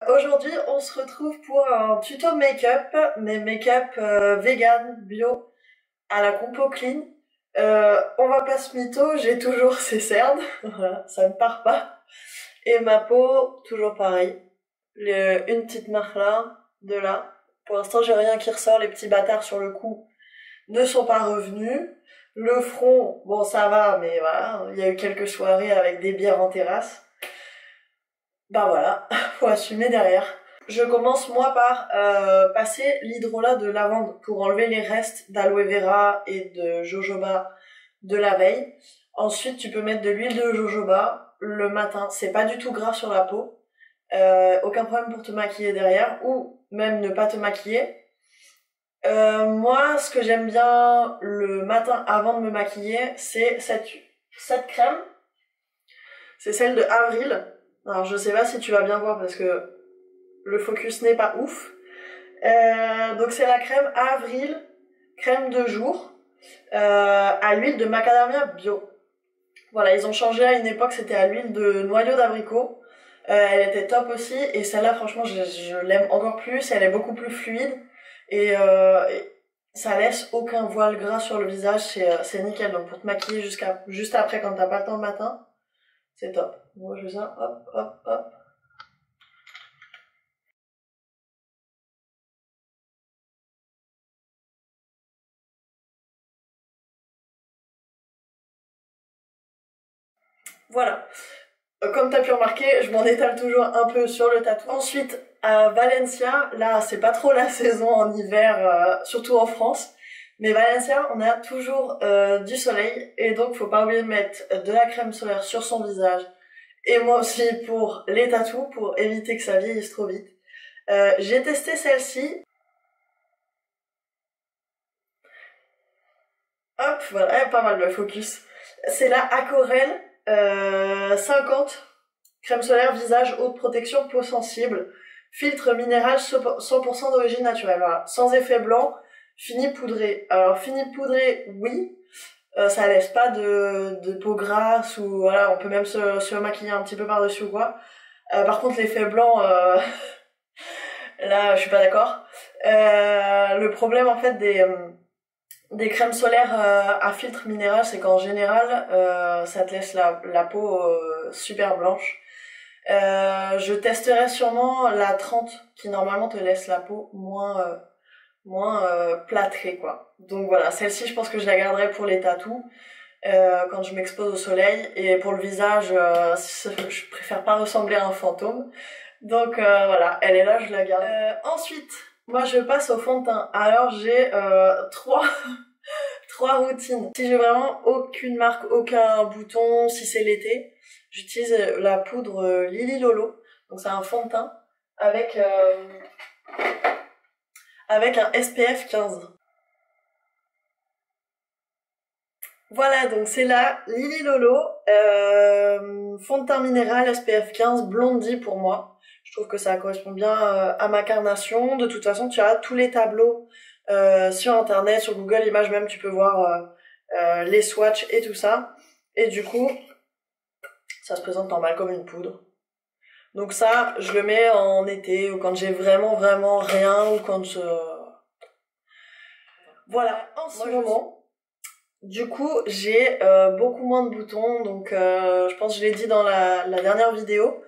Aujourd'hui, on se retrouve pour un tuto make-up, mais make-up vegan, bio, à la compo clean. On va pas se mytho, j'ai toujours ces cernes, voilà, ça ne part pas. Et ma peau, toujours pareil. Une petite marque là, de là. Pour l'instant, j'ai rien qui ressort, les petits bâtards sur le cou ne sont pas revenus. Le front, bon ça va, mais voilà, il y a eu quelques soirées avec des bières en terrasse. Bah voilà, faut assumer derrière. Je commence moi par passer l'hydrolat de lavande pour enlever les restes d'aloe vera et de jojoba de la veille. Ensuite, tu peux mettre de l'huile de jojoba le matin. C'est pas du tout gras sur la peau. Aucun problème pour te maquiller derrière ou même ne pas te maquiller. Moi, ce que j'aime bien le matin avant de me maquiller, c'est cette crème. C'est celle de Avril. Alors je sais pas si tu vas bien voir parce que le focus n'est pas ouf. Donc c'est la crème Avril, crème de jour, à l'huile de macadamia bio. Voilà, ils ont changé à une époque, c'était à l'huile de noyau d'abricot. Elle était top aussi, et celle-là franchement je l'aime encore plus, elle est beaucoup plus fluide, et ça laisse aucun voile gras sur le visage, c'est nickel. Donc pour te maquiller juste après quand t'as pas le temps le matin, c'est top. Moi je fais ça, hop, hop, hop. Voilà. Comme t'as pu remarquer, je m'en étale toujours un peu sur le tatou. Ensuite, à Valencia, là c'est pas trop la saison en hiver, surtout en France. Mais Valencia, on a toujours du soleil, et donc faut pas oublier de mettre de la crème solaire sur son visage. Et moi aussi pour les tatous, pour éviter que ça vieillisse trop vite. J'ai testé celle-ci. Hop, voilà, pas mal le focus. C'est la Aquarelle 50. Crème solaire, visage, haute protection, peau sensible. Filtre minéral 100% d'origine naturelle. Voilà. Sans effet blanc, fini poudré. Alors fini poudré, oui. Ça laisse pas de peau grasse, ou voilà, on peut même se maquiller un petit peu par-dessus ou quoi. Par contre l'effet blanc, là je suis pas d'accord. Le problème en fait des crèmes solaires à filtre minéral, c'est qu'en général ça te laisse la peau super blanche. Je testerai sûrement la 30 qui normalement te laisse la peau moins plâtrée quoi. Donc voilà, celle-ci je pense que je la garderai pour les tatous quand je m'expose au soleil, et pour le visage je préfère pas ressembler à un fantôme. Donc voilà, elle est là, je la garde. Ensuite, moi je passe au fond de teint. Alors j'ai trois routines. Si j'ai vraiment aucune marque, aucun bouton, si c'est l'été, j'utilise la poudre Lily Lolo. Donc c'est un fond de teint avec un SPF 15. Voilà, donc c'est la Lily Lolo, fond de teint minéral SPF 15 Blondie pour moi. Je trouve que ça correspond bien à ma carnation. De toute façon, tu as tous les tableaux sur internet, sur Google Images même, tu peux voir les swatchs et tout ça. Et du coup, ça se présente normal comme une poudre. Donc ça, je le mets en été, ou quand j'ai vraiment rien, ou quand voilà, en ce moment. Du coup, j'ai beaucoup moins de boutons, donc je pense que je l'ai dit dans la dernière vidéo.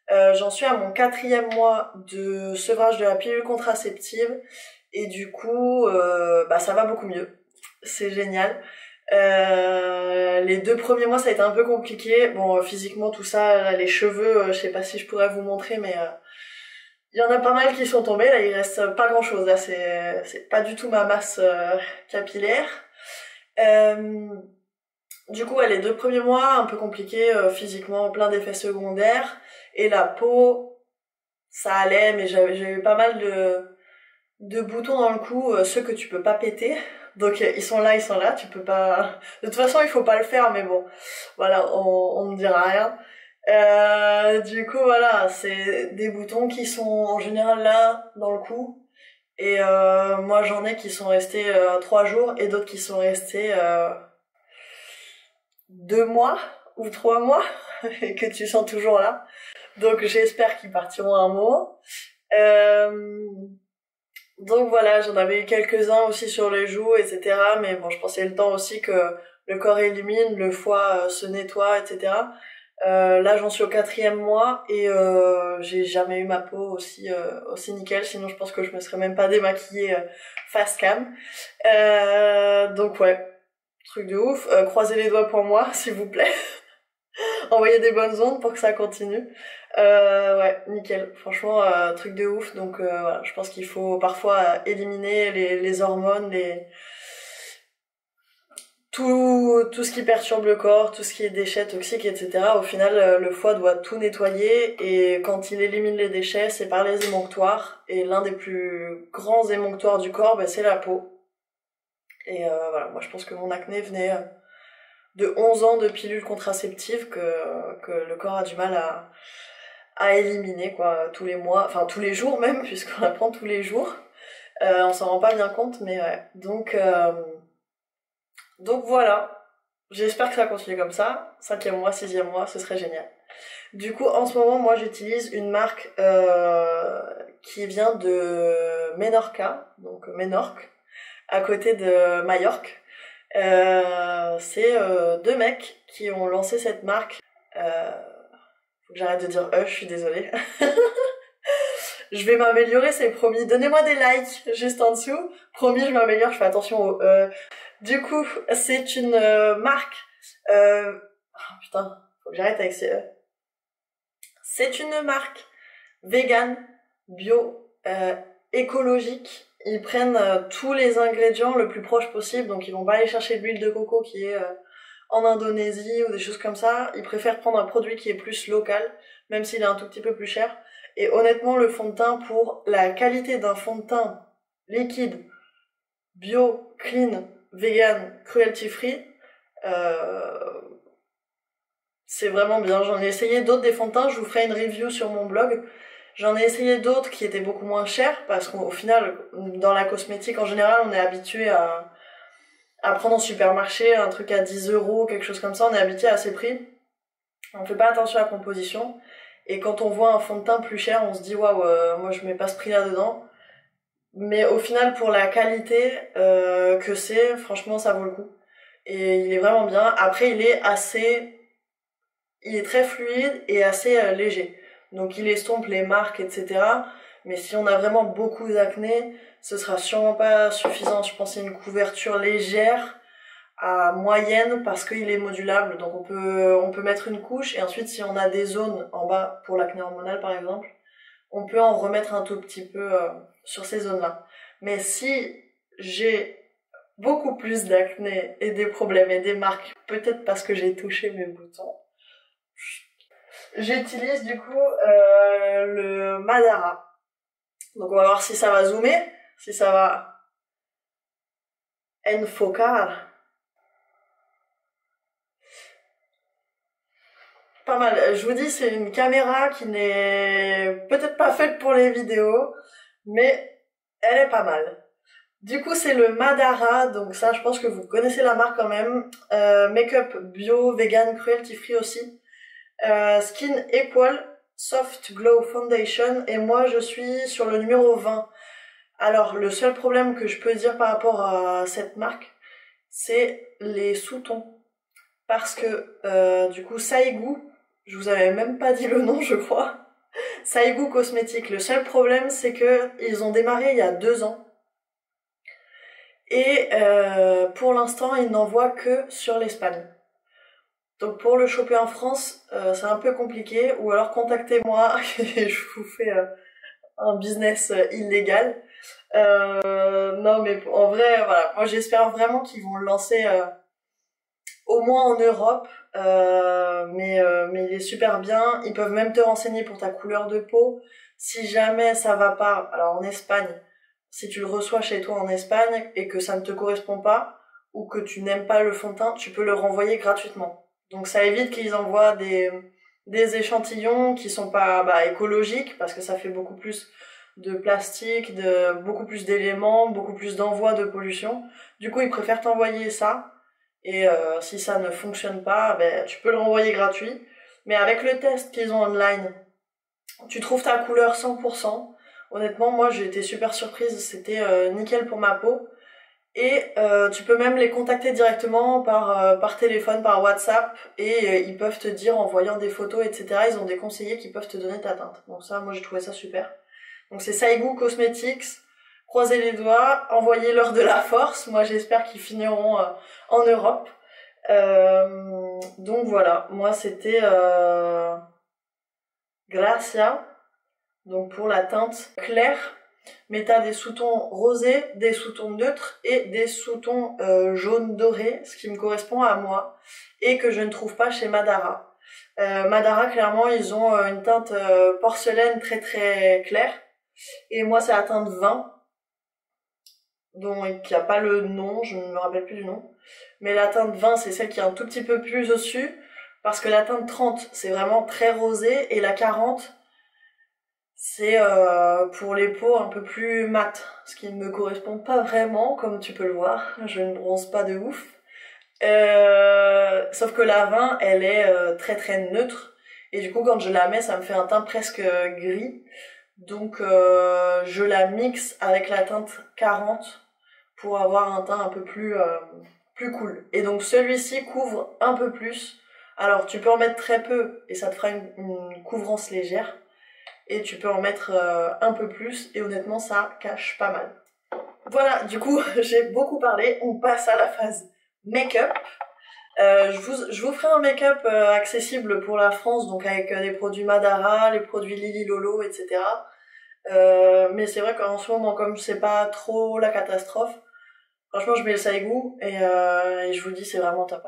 J'en suis à mon 4e mois de sevrage de la pilule contraceptive, et du coup, bah ça va beaucoup mieux. C'est génial. Les 2 premiers mois, ça a été un peu compliqué. Bon, physiquement, tout ça, là, les cheveux, je sais pas si je pourrais vous montrer, mais il y en a pas mal qui sont tombés. Là, il reste pas grand-chose. Là, c'est pas du tout ma masse capillaire. Du coup, les 2 premiers mois, un peu compliqués physiquement, plein d'effets secondaires. Et la peau, ça allait, mais j'ai eu pas mal de boutons dans le cou, ceux que tu peux pas péter. Donc ils sont là, tu peux pas... De toute façon, il faut pas le faire, mais bon, voilà, on ne dira rien. Du coup, voilà, c'est des boutons qui sont en général là, dans le cou. Et moi, j'en ai qui sont restés 3 jours, et d'autres qui sont restés 2 mois ou 3 mois, et que tu sens toujours là. Donc j'espère qu'ils partiront un moment. Euh, donc voilà, j'en avais eu quelques-uns aussi sur les joues, etc. Mais bon, je pensais le temps aussi que le corps élimine, le foie se nettoie, etc. Là, j'en suis au 4e mois et j'ai jamais eu ma peau aussi nickel. Sinon, je pense que je me serais même pas démaquillée face cam. Donc ouais, truc de ouf. Croisez les doigts pour moi, s'il vous plaît. Envoyez des bonnes ondes pour que ça continue. Ouais, nickel. Franchement, truc de ouf. Donc voilà, je pense qu'il faut parfois éliminer les hormones, tout ce qui perturbe le corps, tout ce qui est déchets toxiques, etc. Au final, le foie doit tout nettoyer et quand il élimine les déchets, c'est par les émonctoires. Et l'un des plus grands émonctoires du corps, c'est la peau. Et voilà, moi je pense que mon acné venait de 11 ans de pilules contraceptives que le corps a du mal à éliminer, quoi, tous les mois, enfin tous les jours même, puisqu'on la prend tous les jours. On s'en rend pas bien compte, mais ouais. Donc voilà. J'espère que ça va continuer comme ça. 5e mois, 6e mois, ce serait génial. Du coup, en ce moment, moi, j'utilise une marque qui vient de Menorca, donc Ménorque, à côté de Majorque. C'est deux mecs qui ont lancé cette marque. Faut que j'arrête de dire je suis désolée. Je vais m'améliorer, c'est promis. Donnez-moi des likes juste en dessous. Promis, je m'améliore, je fais attention au Du coup, c'est une marque... Oh putain, faut que j'arrête avec ces C'est une marque vegan, bio, écologique. Ils prennent tous les ingrédients le plus proche possible, donc ils vont pas aller chercher de l'huile de coco qui est en Indonésie ou des choses comme ça. Ils préfèrent prendre un produit qui est plus local, même s'il est un tout petit peu plus cher. Et honnêtement, le fond de teint, pour la qualité d'un fond de teint liquide, bio, clean, vegan, cruelty free, c'est vraiment bien. J'en ai essayé d'autres des fonds de teint, je vous ferai une review sur mon blog. J'en ai essayé d'autres qui étaient beaucoup moins chers, parce qu'au final, dans la cosmétique en général, on est habitué à prendre en supermarché un truc à 10 €, quelque chose comme ça, on est habitué à ces prix. On fait pas attention à la composition. Et quand on voit un fond de teint plus cher, on se dit waouh, moi je mets pas ce prix là dedans. Mais au final, pour la qualité que c'est, franchement, ça vaut le coup. Et il est vraiment bien. Après, il est très fluide et assez léger. Donc il estompe les marques, etc. Mais si on a vraiment beaucoup d'acné, ce sera sûrement pas suffisant. Je pense que c'est une couverture légère à moyenne parce qu'il est modulable. Donc on peut mettre une couche et ensuite si on a des zones en bas pour l'acné hormonal par exemple, on peut en remettre un tout petit peu sur ces zones-là. Mais si j'ai beaucoup plus d'acné et des problèmes et des marques, peut-être parce que j'ai touché mes boutons, j'utilise du coup le Madara. Donc on va voir si ça va zoomer, si ça va enfocar. Pas mal. Je vous dis, c'est une caméra qui n'est peut-être pas faite pour les vidéos, mais elle est pas mal. Du coup, c'est le Madara, donc ça, je pense que vous connaissez la marque quand même. Make-up bio, vegan, cruelty free aussi. Skin Equal Soft Glow Foundation, et moi, je suis sur le numéro 20. Alors, le seul problème que je peux dire par rapport à cette marque, c'est les sous-tons. Parce que, du coup, Saigu, je vous avais même pas dit le nom, je crois. Saigu Cosmétique. Le seul problème, c'est que ils ont démarré il y a 2 ans. Et pour l'instant, ils n'envoient que sur l'Espagne. Donc pour le choper en France, c'est un peu compliqué. Ou alors contactez-moi et je vous fais un business illégal. Non mais en vrai, voilà. Moi j'espère vraiment qu'ils vont le lancer au moins en Europe. Mais il est super bien. Ils peuvent même te renseigner pour ta couleur de peau. Si jamais ça va pas, alors en Espagne, si tu le reçois chez toi en Espagne et que ça ne te correspond pas, ou que tu n'aimes pas le fond de teint, tu peux le renvoyer gratuitement. Donc ça évite qu'ils envoient des échantillons qui sont pas écologiques, parce que ça fait beaucoup plus de plastique, beaucoup plus d'éléments, beaucoup plus d'envoi de pollution. Du coup, ils préfèrent t'envoyer ça. Et si ça ne fonctionne pas, tu peux le renvoyer gratuit. Mais avec le test qu'ils ont online, Tu trouves ta couleur 100%. Honnêtement, moi j'ai été super surprise, c'était nickel pour ma peau. Et tu peux même les contacter directement par téléphone, par WhatsApp, et ils peuvent te dire en voyant des photos, etc. Ils ont des conseillers qui peuvent te donner ta teinte. Donc ça, moi j'ai trouvé ça super. Donc c'est Saigu Cosmetics. Croisez les doigts, envoyez-leur de la force. Moi j'espère qu'ils finiront en Europe. Donc voilà, moi c'était Gracia, donc pour la teinte claire. Mais t'as des sous-tons rosés, des sous-tons neutres et des sous-tons jaune doré, ce qui me correspond à moi et que je ne trouve pas chez Madara. Madara, clairement, ils ont une teinte porcelaine très très claire et moi c'est la teinte vin, donc il n'y a pas le nom, je ne me rappelle plus du nom. Mais la teinte 20, c'est celle qui est un tout petit peu plus au-dessus, parce que la teinte 30, c'est vraiment très rosé, et la 40, c'est pour les peaux un peu plus mates, ce qui ne me correspond pas vraiment, comme tu peux le voir, je ne bronze pas de ouf. Sauf que la 20, elle est très très neutre, et du coup quand je la mets, ça me fait un teint presque gris. Donc je la mixe avec la teinte 40 pour avoir un teint un peu plus cool. Et donc celui-ci couvre un peu plus. Alors tu peux en mettre très peu et ça te fera une couvrance légère. Et tu peux en mettre un peu plus et honnêtement ça cache pas mal. Voilà, du coup j'ai beaucoup parlé, on passe à la phase make-up. Je vous ferai un make-up accessible pour la France, donc avec les produits Madara, les produits Lily Lolo, etc. Mais c'est vrai qu'en ce moment, comme c'est pas trop la catastrophe, franchement je mets le Saigu et je vous dis c'est vraiment top.